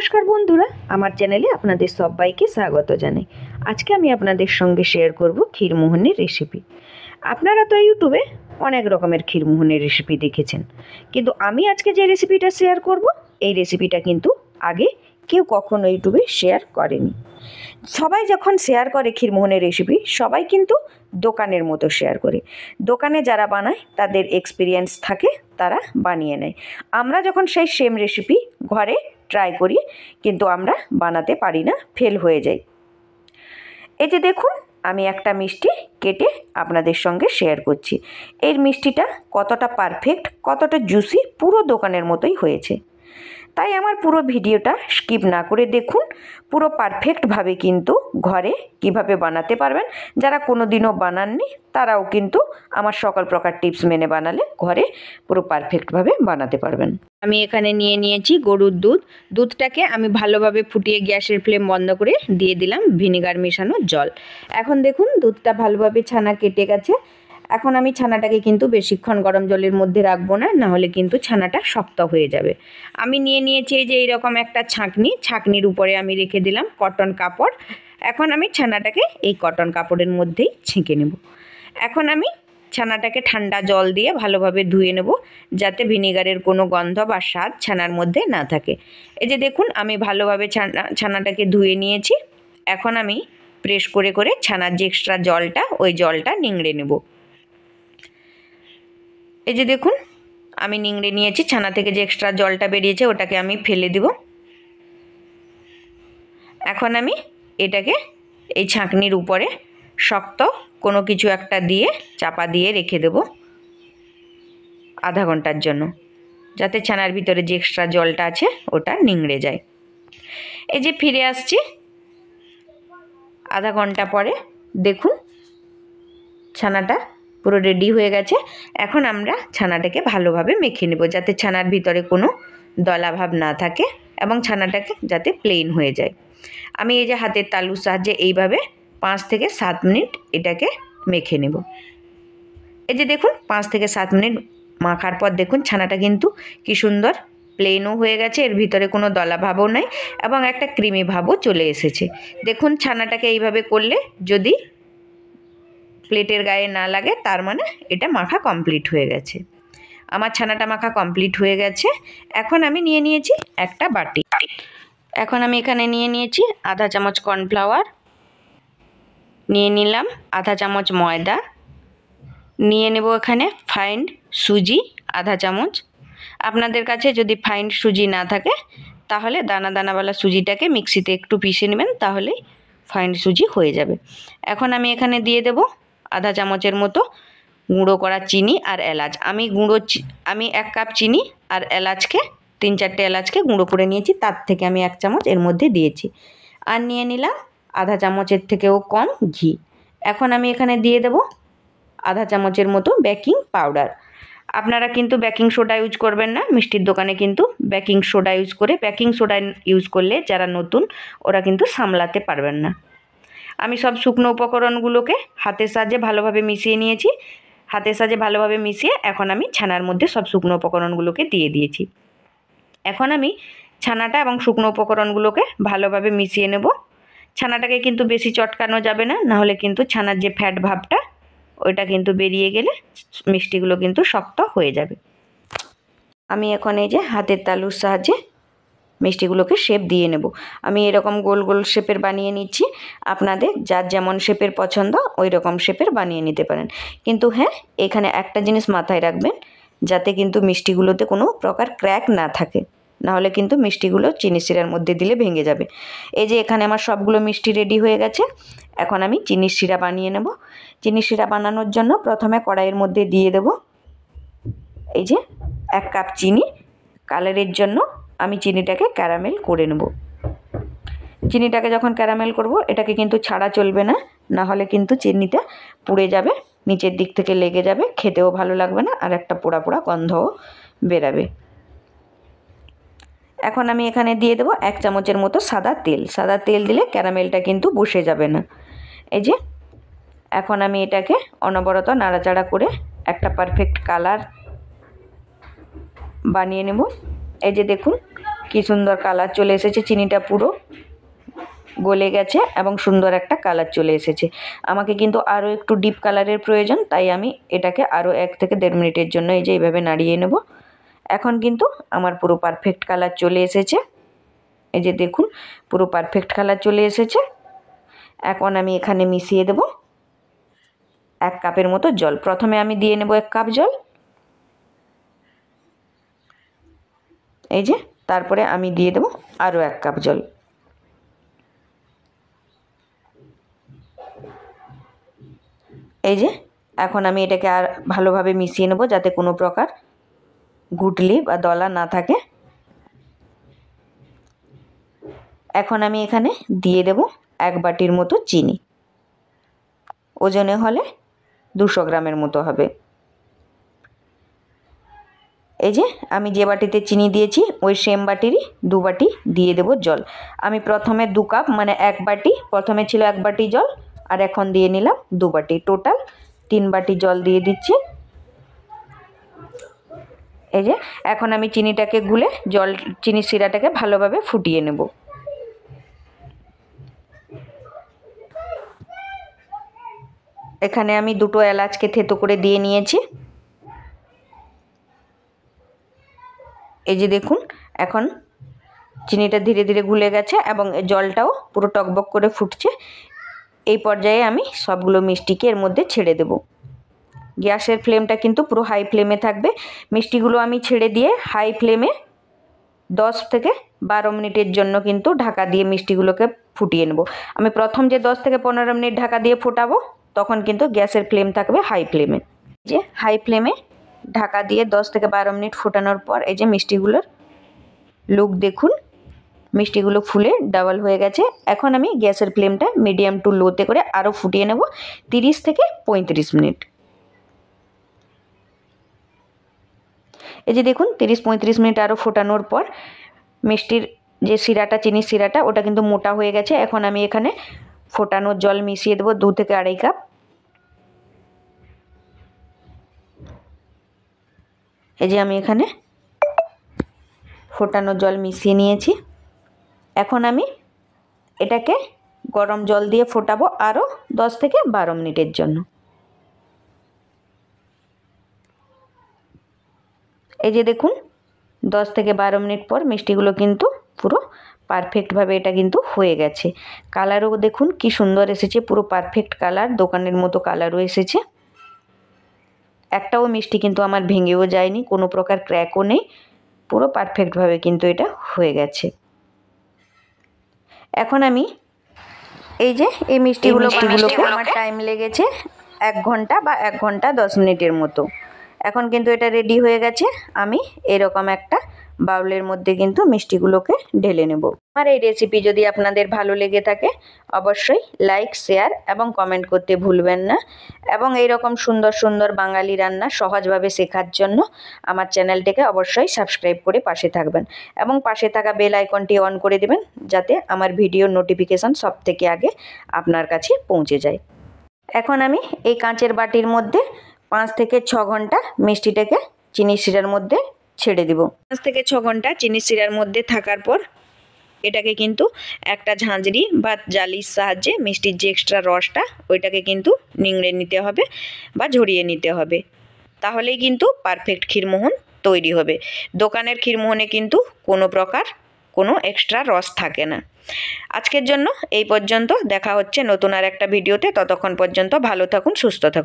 নমস্কার বন্ধুরা, আমার চ্যানেলে আপনাদের সবাইকে স্বাগত জানাই। আজকে আমি আপনাদের সঙ্গে শেয়ার করব ক্ষীরমোহনের রেসিপি। আপনারা তো ইউটিউবে অনেক রকমের ক্ষীরমোহনের রেসিপি দেখেছেন, কিন্তু আমি আজকে যে রেসিপিটা শেয়ার করব, এই রেসিপিটা কিন্তু আগে কেউ কখনো ইউটিউবে শেয়ার করেনি। সবাই যখন শেয়ার করে ক্ষীরমোহনের রেসিপি, সবাই কিন্তু দোকানের মতো শেয়ার করে। দোকানে যারা বানায় তাদের এক্সপিরিয়েন্স থাকে, তারা বানিয়ে নেয়। আমরা যখন সেই সেম রেসিপি ঘরে ট্রাই করি, কিন্তু আমরা বানাতে পারি না, ফেল হয়ে যায়। এই যে দেখুন, আমি একটা মিষ্টি কেটে আপনাদের সঙ্গে শেয়ার করছি। এই মিষ্টিটা কতটা পারফেক্ট, কতটা জুসি, পুরো দোকানের মতোই হয়েছে। তাই আমার পুরো ভিডিওটা স্কিপ না করে দেখুন। পুরো পারফেক্টভাবে কিন্তু ঘরে কিভাবে বানাতে পারবেন, যারা কোনো দিনও বানাননি তারাও কিন্তু আমার সকল প্রকার টিপস মেনে বানালে ঘরে পুরো পারফেক্টভাবে বানাতে পারবেন। আমি এখানে নিয়ে নিয়েছি গরুর দুধ। দুধটাকে আমি ভালোভাবে ফুটিয়ে গ্যাসের ফ্লেম বন্ধ করে দিয়ে দিলাম ভিনেগার মেশানো জল। এখন দেখুন দুধটা ভালোভাবে ছানা কেটে গেছে। এখন আমি ছানাটাকে কিন্তু বেশিক্ষণ গরম জলের মধ্যে রাখবো না, নাহলে কিন্তু ছানাটা শক্ত হয়ে যাবে। আমি নিয়ে নিয়েছি এই যে এইরকম একটা ছাঁকনি, ছাঁকনির উপরে আমি রেখে দিলাম কটন কাপড়। এখন আমি ছানাটাকে এই কটন কাপড়ের মধ্যেই ছেঁকে নেব। এখন আমি ছানাটাকে ঠান্ডা জল দিয়ে ভালোভাবে ধুয়ে নেব, যাতে ভিনেগারের কোনো গন্ধ বা স্বাদ ছানার মধ্যে না থাকে। এই যে দেখুন, আমি ভালোভাবে ছানাটাকে ধুয়ে নিয়েছি। এখন আমি প্রেস করে করে ছানার যে এক্সট্রা জলটা, ওই জলটা নিংড়ে নেব। এই যে দেখুন, আমি নিংড়ে নিয়েছি। ছানা থেকে যে এক্সট্রা জলটা বেরিয়েছে ওটাকে আমি ফেলে দেব। এখন আমি এটাকে এই ছাঁকনির উপরে শক্ত কোনো কিছু একটা দিয়ে চাপা দিয়ে রেখে দেব আধা ঘন্টার জন্য, যাতে ছানার ভিতরে যে এক্সট্রা জলটা আছে ওটা নিংড়ে যায়। এই যে ফিরে আসছি আধা ঘন্টা পরে, দেখুন ছানাটা পুরো রেডি হয়ে গেছে। এখন আমরা ছানাটাকে ভালোভাবে মেখে নেব, যাতে ছানার ভিতরে কোনো দলাভাব না থাকে এবং ছানাটাকে যাতে প্লেন হয়ে যায়। আমি এই যে হাতের তালুর সাহায্যে এইভাবে 5 থেকে 7 মিনিট এটাকে মেখে নেব। এই যে দেখুন 5 থেকে 7 মিনিট মাখার পর দেখুন ছানাটা কিন্তু কি সুন্দর প্লেনও হয়ে গেছে, এর ভিতরে কোনো দলাভাবও নাই এবং একটা ক্রিমি ভাবও চলে এসেছে। দেখুন ছানাটাকে এইভাবে করলে যদি প্লেটের গায়ে না লাগে, তার মানে এটা মাখা কমপ্লিট হয়ে গেছে। আমার ছানাটা মাখা কমপ্লিট হয়ে গেছে। এখন আমি নিয়ে নিয়েছি একটা বাটি। এখন আমি এখানে নিয়ে নিয়েছি আধা চামচ কর্নফ্লাওয়ার, নিয়ে নিলাম আধা চামচ ময়দা, নিয়ে নেব এখানে ফাইন্ড সুজি আধা চামচ। আপনাদের কাছে যদি ফাইন্ড সুজি না থাকে, তাহলে দানা দানাওয়ালা সুজিটাকে মিক্সিতে একটু পিষে নেবেন, তাহলেই ফাইন্ড সুজি হয়ে যাবে। এখন আমি এখানে দিয়ে দেব আধা চামচের মতো গুঁড়ো করা চিনি আর এলাচ। আমি 1 কাপ চিনি আর এলাচকে 3-4টে এলাচকে গুঁড়ো করে নিয়েছি, তার থেকে আমি 1 চামচ এর মধ্যে দিয়েছি। আর নিয়ে নিলাম আধা চামচের থেকেও কম ঘি। এখন আমি এখানে দিয়ে দেব আধা চামচের মতো বেকিং পাউডার। আপনারা কিন্তু বেকিং সোডা ইউজ করবেন না, মিষ্টির দোকানে কিন্তু বেকিং সোডা ইউজ করে। বেকিং সোডা ইউজ করলে যারা নতুন ওরা কিন্তু সামলাতে পারবেন না। আমি সব শুকনো উপকরণগুলোকে হাতের সাহায্যে ভালোভাবে মিশিয়ে নিয়েছি। হাতের সাহায্যে ভালোভাবে মিশিয়ে এখন আমি ছানার মধ্যে সব শুকনো উপকরণগুলোকে দিয়ে দিয়েছি। এখন আমি ছানাটা এবং শুকনো উপকরণগুলোকে ভালোভাবে মিশিয়ে নেব। ছানাটাকে কিন্তু বেশি চটকানো যাবে না, নাহলে কিন্তু ছানার যে ফ্যাট ভাবটা ওইটা কিন্তু বেরিয়ে গেলে মিষ্টিগুলো কিন্তু শক্ত হয়ে যাবে। আমি এখন এই যে হাতের তালুর সাহায্যে মিষ্টিগুলোকে শেপ দিয়ে নেব। আমি এরকম গোল গোল শেপের বানিয়ে নিচ্ছি। আপনাদের যার যেমন শেপের পছন্দ ওই রকম শেপের বানিয়ে নিতে পারেন। কিন্তু হ্যাঁ, এখানে একটা জিনিস মাথায় রাখবেন, যাতে কিন্তু মিষ্টিগুলোতে কোনো প্রকার ক্র্যাক না থাকে, নাহলে কিন্তু মিষ্টিগুলো চিনি শিরার মধ্যে দিলে ভেঙে যাবে। এই যে এখানে আমার সবগুলো মিষ্টি রেডি হয়ে গেছে। এখন আমি চিনির শিরা বানিয়ে নেব। চিনির শিরা বানানোর জন্য প্রথমে কড়াইয়ের মধ্যে দিয়ে দেব এই যে 1 কাপ চিনি। কালারের জন্য আমি চিনিটাকে ক্যারামেল করে নেব। চিনিটাকে যখন ক্যারামেল করব, এটাকে কিন্তু ছাড়া চলবে না, না হলে কিন্তু চিনিটা পুড়ে যাবে, নিচের দিক থেকে লেগে যাবে, খেতেও ভালো লাগবে না, আর একটা পোড়া পোড়া গন্ধও বেরাবে। এখন আমি এখানে দিয়ে দেবো 1 চামচের মতো সাদা তেল। সাদা তেল দিলে ক্যারামেলটা কিন্তু বসে যাবে না। এই যে এখন আমি এটাকে অনবরত নাড়াচাড়া করে একটা পারফেক্ট কালার বানিয়ে নেব। এই যে দেখুন কি সুন্দর কালার চলে এসেছে, চিনিটা পুরো গলে গেছে এবং সুন্দর একটা কালার চলে এসেছে। আমাকে কিন্তু আরও একটু ডিপ কালারের প্রয়োজন, তাই আমি এটাকে আরও 1 থেকে 1.5 মিনিটের জন্য এই যে এইভাবে নাড়িয়ে নেব। এখন কিন্তু আমার পুরো পারফেক্ট কালার চলে এসেছে। এই যে দেখুন পুরো পারফেক্ট কালার চলে এসেছে। এখন আমি এখানে মিশিয়ে দেব 1 কাপের মতো জল। প্রথমে আমি দিয়ে নেব 1 কাপ জল, এই যে, তারপরে আমি দিয়ে দেব আরও 1 কাপ জল। এই যে এখন আমি এটাকে আর ভালোভাবে মিশিয়ে নেব যাতে কোনো প্রকার গুটলি বা দলা না থাকে। এখন আমি এখানে দিয়ে দেব 1 বাটির মতো চিনি, ওজনে হলে 200 গ্রামের মতো হবে। এই যে আমি যে বাটিতে চিনি দিয়েছি ওই সেম বাটিরই 2 বাটি দিয়ে দেব জল। আমি প্রথমে 2 কাপ মানে 1 বাটি, প্রথমে ছিল 1 বাটি জল আর এখন দিয়ে নিলাম 2 বাটি, টোটাল 3 বাটি জল দিয়ে দিচ্ছি। এই যে এখন আমি চিনিটাকে গুলে চিনি শিরাটাকে ভালোভাবে ফুটিয়ে নেব। এখানে আমি 2টো এলাচকে থেতো করে দিয়ে নিয়েছি। এই যে দেখুন এখন চিনিটা ধীরে ধীরে গুলে গেছে এবং জলটাও পুরো টকবক করে ফুটছে। এই পর্যায়ে আমি সবগুলো মিষ্টিকে এর মধ্যে ছেড়ে দেব। গ্যাসের ফ্লেমটা কিন্তু পুরো হাই ফ্লেমে থাকবে। মিষ্টিগুলো আমি ছেড়ে দিয়ে হাই ফ্লেমে 10 থেকে 12 মিনিটের জন্য কিন্তু ঢাকা দিয়ে মিষ্টিগুলোকে ফুটিয়ে নেব। আমি প্রথম যে 10 থেকে 15 মিনিট ঢাকা দিয়ে ফোটাবো তখন কিন্তু গ্যাসের ফ্লেম থাকবে হাই ফ্লেমে। যে হাই ফ্লেমে ঢাকা দিয়ে 10 থেকে 12 মিনিট ফোটানোর পর এই যে মিষ্টিগুলোর লুক দেখুন, মিষ্টিগুলো ফুলে ডাবল হয়ে গেছে। এখন আমি গ্যাসের ফ্লেমটা মিডিয়াম টু লোতে করে আরও ফুটিয়ে নেব 30 থেকে 35 মিনিট। এই যে দেখুন 30-35 মিনিট আরও ফোটানোর পর মিষ্টির যে শিরাটা, চিনির শিরাটা ওটা কিন্তু মোটা হয়ে গেছে। এখন আমি এখানে ফোটানোর জল মিশিয়ে দেবো 2 থেকে 2.5 কাপ। এই যে আমি এখানে ফোটানোর জল মিশিয়ে নিয়েছি। এখন আমি এটাকে গরম জল দিয়ে ফোটাবো আরও 10 থেকে 12 মিনিটের জন্য। এই যে দেখুন 10 থেকে 12 মিনিট পর মিষ্টিগুলো কিন্তু পুরো পারফেক্টভাবে এটা কিন্তু হয়ে গেছে। কালারও দেখুন কি সুন্দর এসেছে, পুরো পারফেক্ট কালার, দোকানের মতো কালারও এসেছে। একটাও মিষ্টি কিন্তু আমার ভেঙেও যায়নি, কোনো প্রকার ক্র্যাকও নেই, পুরো পারফেক্টভাবে কিন্তু এটা হয়ে গেছে। এখন আমি এই যে এই মিষ্টিগুলোকে আমার টাইম লেগেছে 1 ঘন্টা বা 1 ঘন্টা 10 মিনিটের মতো। এখন কিন্তু এটা রেডি হয়ে গেছে। আমি এরকম একটা বাউলের মধ্যে কিন্তু মিষ্টিগুলোকে ঢেলে নেব। আমার এই রেসিপি যদি আপনাদের ভালো লেগে থাকে অবশ্যই লাইক, শেয়ার এবং কমেন্ট করতে ভুলবেন না। এবং এই রকম সুন্দর সুন্দর বাঙালি রান্না সহজভাবে শেখার জন্য আমার চ্যানেলটিকে অবশ্যই সাবস্ক্রাইব করে পাশে থাকবেন এবং পাশে থাকা বেল আইকনটি অন করে দেবেন যাতে আমার ভিডিওর নোটিফিকেশান সবথেকে আগে আপনার কাছে পৌঁছে যায়। এখন আমি এই কাঁচের বাটির মধ্যে 5 থেকে 6 ঘন্টা মিষ্টিটাকে চিনির শিরার মধ্যে ছেড়ে দেব। 5 থেকে 6 ঘন্টা চিনির শিরার মধ্যে থাকার পর এটাকে কিন্তু একটা ঝাঁঝরি বা জালির সাহায্যে মিষ্টির যে এক্সট্রা রসটা ওইটাকে কিন্তু নিংড়ে নিতে হবে বা ঝরিয়ে নিতে হবে, তাহলেই কিন্তু পারফেক্ট ক্ষীরমোহন তৈরি হবে। দোকানের ক্ষীরমোহনে কিন্তু কোনো প্রকার কোনো এক্সট্রা রস থাকে না। আজকের জন্য এই পর্যন্ত, দেখা হচ্ছে নতুন আর একটা ভিডিওতে। ততক্ষণ পর্যন্ত ভালো থাকুন, সুস্থ থাকুন।